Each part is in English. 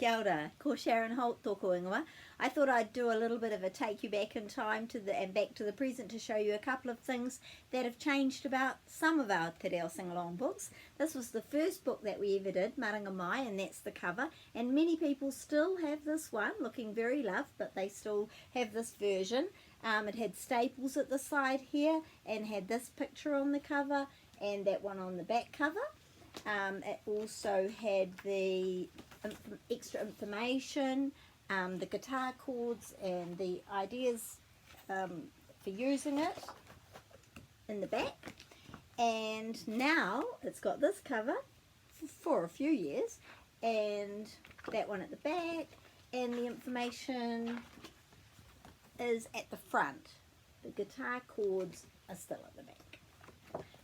Kia ora, ko Sharon Holt tōku ingoa. I thought I'd do a little bit of a take you back in time and back to the present to show you a couple of things that have changed about some of our Te Reo Singalong books. This was the first book that we ever did, Maranga Mai, and that's the cover. And many people still have this one, looking very loved, but they still have this version. It had staples at the side here and had this picture on the cover and that one on the back cover. It also had the extra information, the guitar chords and the ideas for using it in the back. And now it's got this cover for a few years and that one at the back, and the information is at the front. The guitar chords are still at the back.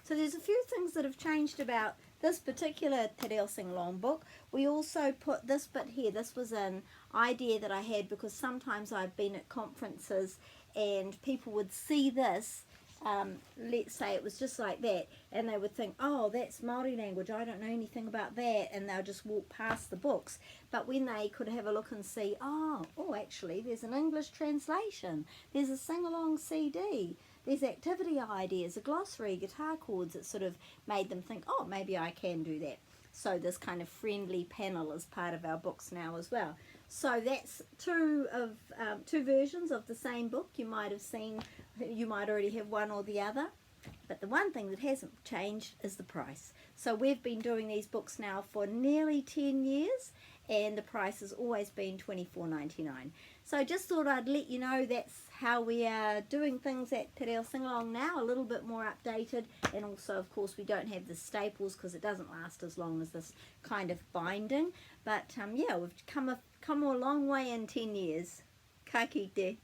So there's a few things that have changed about this particular Te Reo Singalong book. We also put this bit here. This was an idea that I had because sometimes I've been at conferences and people would see this, let's say it was just like that, and they would think, oh, that's Māori language, I don't know anything about that, and they'll just walk past the books. But when they could have a look and see, oh, actually there's an English translation, there's a sing-along CD, there's activity ideas, a glossary, guitar chords, it sort of made them think, oh, maybe I can do that. So this kind of friendly panel is part of our books now as well. So that's two versions of the same book. You might have seen, you might already have one or the other. But the one thing that hasn't changed is the price. So we've been doing these books now for nearly 10 years and the price has always been $24.99. So I just thought I'd let you know that's how we are doing things at Te Reo Singalong now, a little bit more updated, and also of course we don't have the staples because it doesn't last as long as this kind of binding. But yeah, we've come a long way in 10 years. Ka kite.